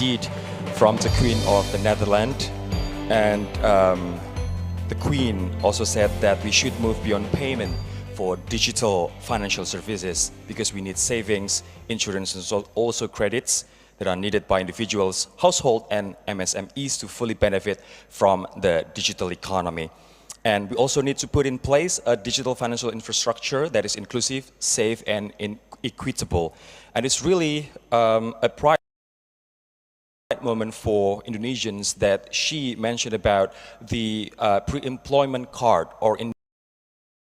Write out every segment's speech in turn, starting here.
deed from the Queen of the Netherlands. And the Queen also said that we should move beyond payment for digital financial services because we need savings, insurance, and also credits that are needed by individuals, households, and MSMEs to fully benefit from the digital economy. And we also need to put in place a digital financial infrastructure that is inclusive, safe, and equitable. And it's really a pride moment for Indonesians that she mentioned about the pre-employment card, or in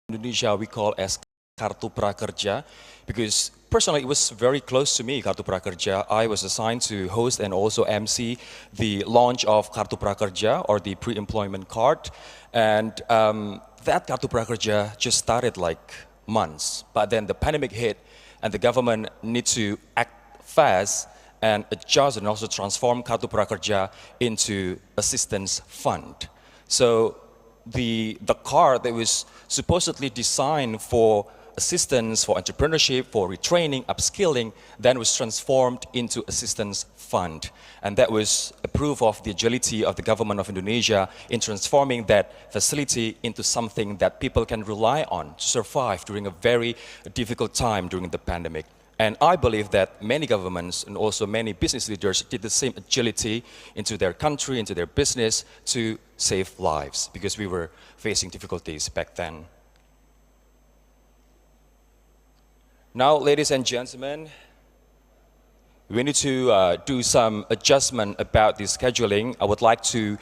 Indonesia we call as Kartu Prakerja, because personally it was very close to me, Kartu Prakerja. I was assigned to host and also MC the launch of Kartu Prakerja, or the pre-employment card. And that Kartu Prakerja just started like months, but then the pandemic hit and the government needs to act fast and adjust and also transform Kartu Prakerja into assistance fund. So the card that was supposedly designed for assistance, for entrepreneurship, for retraining, upskilling, then was transformed into assistance fund. And that was a proof of the agility of the government of Indonesia in transforming that facility into something that people can rely on to survive during a very difficult time during the pandemic. And I believe that many governments and also many business leaders did the same agility into their country, into their business to save lives, because we were facing difficulties back then. Now, ladies and gentlemen, we need to do some adjustment about the scheduling. I would like to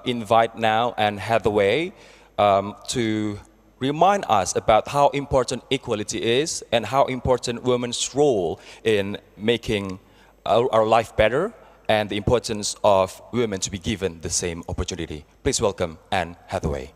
invite now Hathaway to remind us about how important equality is and how important women's role in making our life better, and the importance of women to be given the same opportunity. Please welcome Anne Hathaway.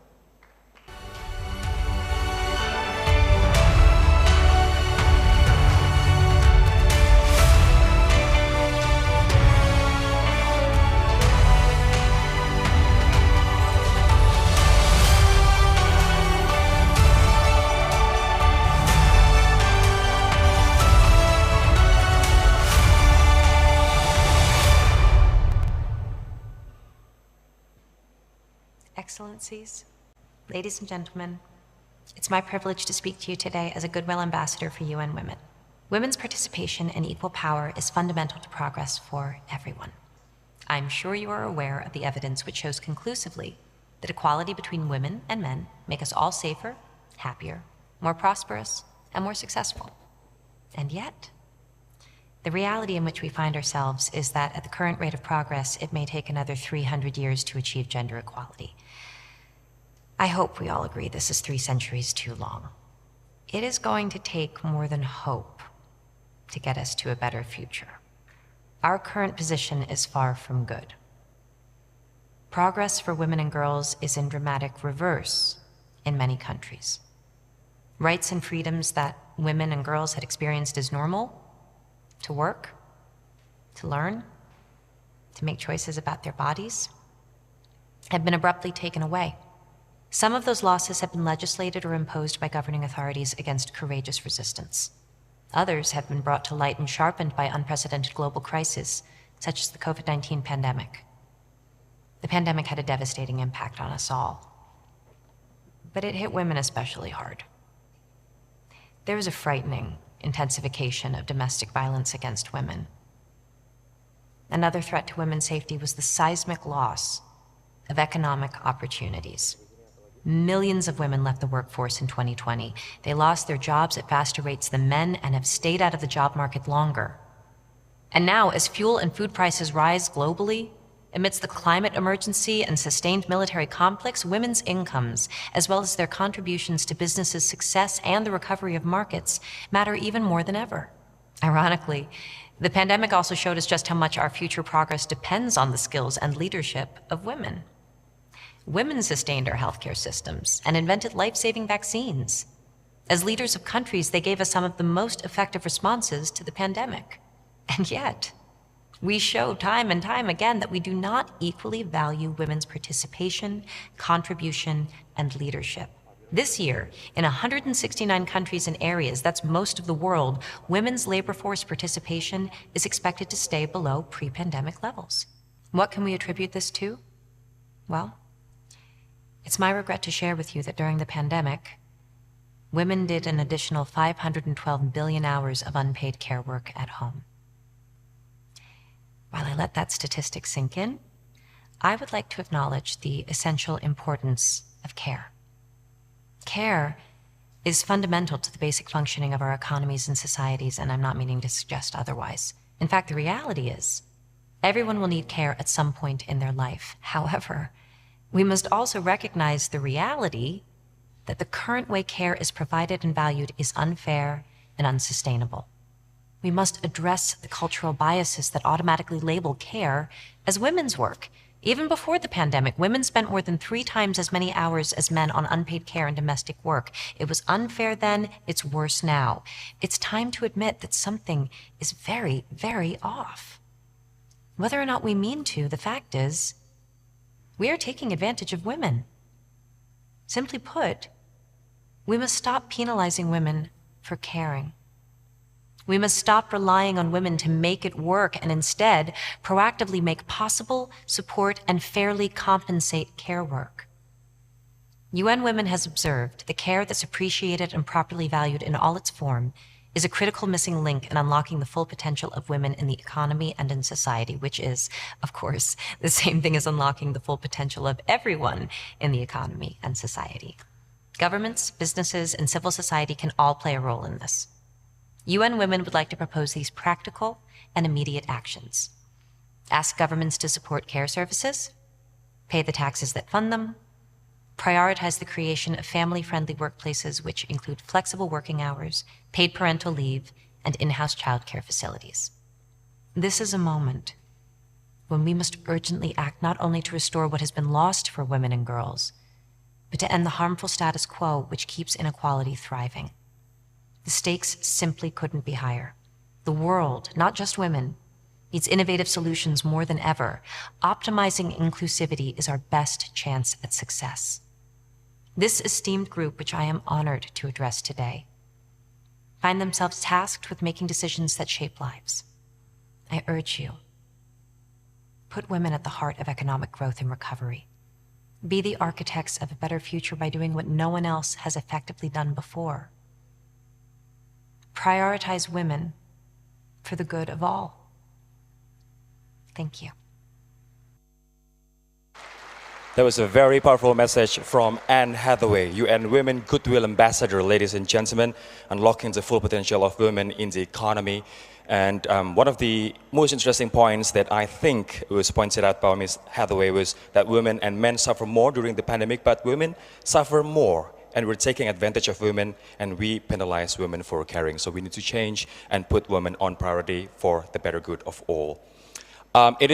Excellencies, ladies and gentlemen, it's my privilege to speak to you today as a Goodwill ambassador for UN Women. Women's participation and equal power is fundamental to progress for everyone. I'm sure you are aware of the evidence which shows conclusively that equality between women and men make us all safer, happier, more prosperous, and more successful. And yet, the reality in which we find ourselves is that at the current rate of progress, it may take another 300 years to achieve gender equality. I hope we all agree this is 3 centuries too long. It is going to take more than hope to get us to a better future. Our current position is far from good. Progress for women and girls is in dramatic reverse in many countries. Rights and freedoms that women and girls had experienced as normal, to work, to learn, to make choices about their bodies, have been abruptly taken away. Some of those losses have been legislated or imposed by governing authorities against courageous resistance. Others have been brought to light and sharpened by unprecedented global crises, such as the COVID-19 pandemic. The pandemic had a devastating impact on us all, but it hit women especially hard. There was a frightening intensification of domestic violence against women. Another threat to women's safety was the seismic loss of economic opportunities. Millions of women left the workforce in 2020. They lost their jobs at faster rates than men and have stayed out of the job market longer. And now, as fuel and food prices rise globally, amidst the climate emergency and sustained military conflicts, women's incomes, as well as their contributions to businesses' success and the recovery of markets, matter even more than ever. Ironically, the pandemic also showed us just how much our future progress depends on the skills and leadership of women. Women sustained our healthcare systems and invented life-saving vaccines. As leaders of countries, they gave us some of the most effective responses to the pandemic. And yet, we show time and time again that we do not equally value women's participation, contribution, and leadership. This year, in 169 countries and areas, that's most of the world, women's labor force participation is expected to stay below pre-pandemic levels. What can we attribute this to? Well, it's my regret to share with you that during the pandemic, women did an additional 512 billion hours of unpaid care work at home. While I let that statistic sink in, I would like to acknowledge the essential importance of care. Care is fundamental to the basic functioning of our economies and societies, and I'm not meaning to suggest otherwise. In fact, the reality is, everyone will need care at some point in their life. However, we must also recognize the reality that the current way care is provided and valued is unfair and unsustainable. We must address the cultural biases that automatically label care as women's work. Even before the pandemic, women spent more than 3 times as many hours as men on unpaid care and domestic work. It was unfair then, it's worse now. It's time to admit that something is very, very off. Whether or not we mean to, the fact is, we are taking advantage of women. Simply put, we must stop penalizing women for caring. We must stop relying on women to make it work and instead proactively make possible, support, and fairly compensate care work. UN Women has observed the care that's appreciated and properly valued in all its form is a critical missing link in unlocking the full potential of women in the economy and in society, which is, of course, the same thing as unlocking the full potential of everyone in the economy and society. Governments, businesses, and civil society can all play a role in this. UN Women would like to propose these practical and immediate actions. Ask governments to support care services, pay the taxes that fund them, prioritize the creation of family-friendly workplaces which include flexible working hours, paid parental leave, and in-house childcare facilities. This is a moment when we must urgently act not only to restore what has been lost for women and girls, but to end the harmful status quo which keeps inequality thriving. The stakes simply couldn't be higher. The world, not just women, needs innovative solutions more than ever. Optimizing inclusivity is our best chance at success. This esteemed group, which I am honored to address today, find themselves tasked with making decisions that shape lives. I urge you, put women at the heart of economic growth and recovery. Be the architects of a better future by doing what no one else has effectively done before. Prioritize women for the good of all. Thank you. That was a very powerful message from Anne Hathaway, UN Women Goodwill Ambassador, ladies and gentlemen, unlocking the full potential of women in the economy. And one of the most interesting points that I think was pointed out by Ms. Hathaway was that women and men suffer more during the pandemic, but women suffer more. And we're taking advantage of women, and we penalize women for caring. So we need to change and put women on priority for the better good of all. It